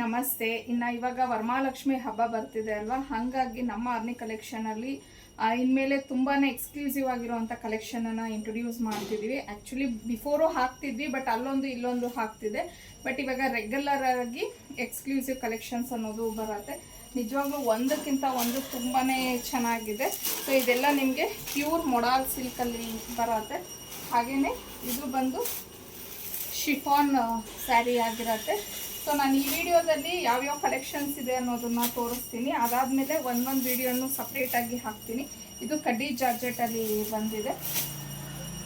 ನಮಸ್ತೆ. ಇನ್ನು ಇವಾಗ ವರಮಹಾಲಕ್ಷ್ಮಿ ಹಬ್ಬ ಬರ್ತಿದೆ ಅಲ್ವಾ, ಹಾಗಾಗಿ ನಮ್ಮ ಆರ್ನಿ ಕಲೆಕ್ಷನಲ್ಲಿ ಇನ್ಮೇಲೆ ತುಂಬಾ ಎಕ್ಸ್ಕ್ಲೂಸಿವ್ ಆಗಿರುವಂಥ ಕಲೆಕ್ಷನನ್ನು ಇಂಟ್ರೊಡ್ಯೂಸ್ ಮಾಡ್ತಿದ್ದೀವಿ. ಆ್ಯಕ್ಚುಲಿ ಬಿಫೋರು ಹಾಕ್ತಿದ್ವಿ, ಬಟ್ ಅಲ್ಲೊಂದು ಇಲ್ಲೊಂದು ಹಾಕ್ತಿದೆ. ಬಟ್ ಇವಾಗ ರೆಗ್ಯುಲರ್ ಆಗಿ ಎಕ್ಸ್ಕ್ಲೂಸಿವ್ ಕಲೆಕ್ಷನ್ಸ್ ಅನ್ನೋದು ಬರುತ್ತೆ. ನಿಜವಾಗ್ಲೂ ಒಂದಕ್ಕಿಂತ ಒಂದು ತುಂಬಾ ಚೆನ್ನಾಗಿದೆ. ಸೊ ಇದೆಲ್ಲ ನಿಮಗೆ ಪ್ಯೂರ್ ಮೊಡಾಲ್ ಸಿಲ್ಕಲ್ಲಿ ಬರುತ್ತೆ. ಹಾಗೆಯೇ ಇದು ಬಂದು ಶಿಫಾನ್ ಸ್ಯಾರಿ ಆಗಿರುತ್ತೆ. ಸೊ ನಾನು ಈ ವಿಡಿಯೋದಲ್ಲಿ ಯಾವ್ಯಾವ ಕಲೆಕ್ಷನ್ಸ್ ಇದೆ ಅನ್ನೋದನ್ನು ತೋರಿಸ್ತೀನಿ. ಅದಾದಮೇಲೆ ಒಂದೊಂದು ವಿಡಿಯೋನು ಸಪ್ರೇಟಾಗಿ ಹಾಕ್ತೀನಿ. ಇದು ಕಡ್ಡಿ ಜಾರ್ಜೆಟಲ್ಲಿ ಬಂದಿದೆ.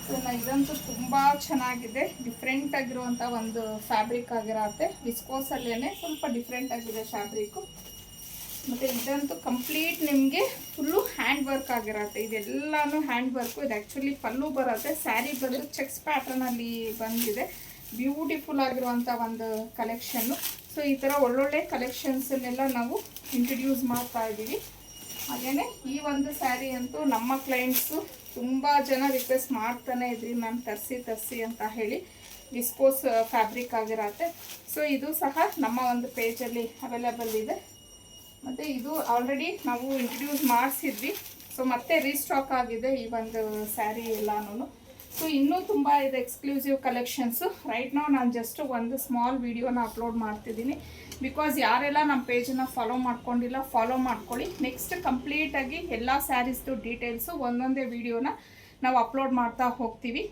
ಸೊ ಇದಂತೂ ತುಂಬ ಚೆನ್ನಾಗಿದೆ. ಡಿಫ್ರೆಂಟ್ ಆಗಿರುವಂಥ ಒಂದು ಫ್ಯಾಬ್ರಿಕ್ ಆಗಿರುತ್ತೆ. ವಿಸ್ಕೋಸಲ್ಲೇ ಸ್ವಲ್ಪ ಡಿಫ್ರೆಂಟ್ ಆಗಿದೆ ಫ್ಯಾಬ್ರಿಕ್ಕು. ಮತ್ತು ಇದಂತೂ ಕಂಪ್ಲೀಟ್ ನಿಮಗೆ ಫುಲ್ಲು ಹ್ಯಾಂಡ್ ವರ್ಕ್ ಆಗಿರುತ್ತೆ. ಇದೆಲ್ಲನೂ ಹ್ಯಾಂಡ್ ವರ್ಕು. ಇದು ಆ್ಯಕ್ಚುಲಿ ಪಲ್ಲು ಬರುತ್ತೆ. ಸ್ಯಾರಿ ಬಂದು ಚೆಕ್ಸ್ ಪ್ಯಾಟ್ರನಲ್ಲಿ ಬಂದಿದೆ. ಬ್ಯೂಟಿಫುಲ್ ಆಗಿರುವಂಥ ಒಂದು ಕಲೆಕ್ಷನ್ನು. ಸೊ ಈ ಥರ ಒಳ್ಳೊಳ್ಳೆ ಕಲೆಕ್ಷನ್ಸನ್ನೆಲ್ಲ ನಾವು ಇಂಟ್ರಡ್ಯೂಸ್ ಮಾಡ್ತಾ ಇದ್ದೀವಿ. ಹಾಗೆಯೇ ಈ ಒಂದು ಸ್ಯಾರಿ ಅಂತೂ ನಮ್ಮ ಕ್ಲೈಂಟ್ಸು ತುಂಬ ಜನ ರಿಕ್ವೆಸ್ಟ್ ಮಾಡ್ತಾನೆ ಇದ್ರಿ, ಮ್ಯಾಮ್ ತರಿಸಿ ಅಂತ ಹೇಳಿ. ವಿಸ್ಕೋಸ್ ಫ್ಯಾಬ್ರಿಕ್ ಆಗಿರತ್ತೆ. ಸೊ ಇದು ಸಹ ನಮ್ಮ ಒಂದು ಪೇಜಲ್ಲಿ ಅವೈಲೇಬಲ್ ಇದೆ. ಮತ್ತು ಇದು ಆಲ್ರೆಡಿ ನಾವು ಇಂಟ್ರಡ್ಯೂಸ್ ಮಾಡಿಸಿದ್ವಿ. ಸೊ ಮತ್ತೆ ರೀಸ್ಟಾಕ್ ಆಗಿದೆ ಈ ಒಂದು ಸ್ಯಾರಿ ಎಲ್ಲನೂ. ಸೊ ಇನ್ನೂ ತುಂಬ ಇದೆ ಎಕ್ಸ್ಕ್ಲೂಸಿವ್ ಕಲೆಕ್ಷನ್ಸು. ರೈಟ್ ನಾವು ನಾನು ಜಸ್ಟ್ ಒಂದು ಸ್ಮಾಲ್ ವಿಡಿಯೋನ ಅಪ್ಲೋಡ್ ಮಾಡ್ತಿದ್ದೀನಿ. ಬಿಕಾಸ್ ಯಾರೆಲ್ಲ ನಮ್ಮ ಪೇಜನ್ನು ಫಾಲೋ ಮಾಡ್ಕೊಂಡಿಲ್ಲ, ಫಾಲೋ ಮಾಡ್ಕೊಳ್ಳಿ. ನೆಕ್ಸ್ಟ್ ಕಂಪ್ಲೀಟಾಗಿ ಎಲ್ಲ ಸ್ಯಾರೀಸ್ದು ಡೀಟೇಲ್ಸು ಒಂದೊಂದೇ ವಿಡಿಯೋನ ನಾವು ಅಪ್ಲೋಡ್ ಮಾಡ್ತಾ ಹೋಗ್ತೀವಿ.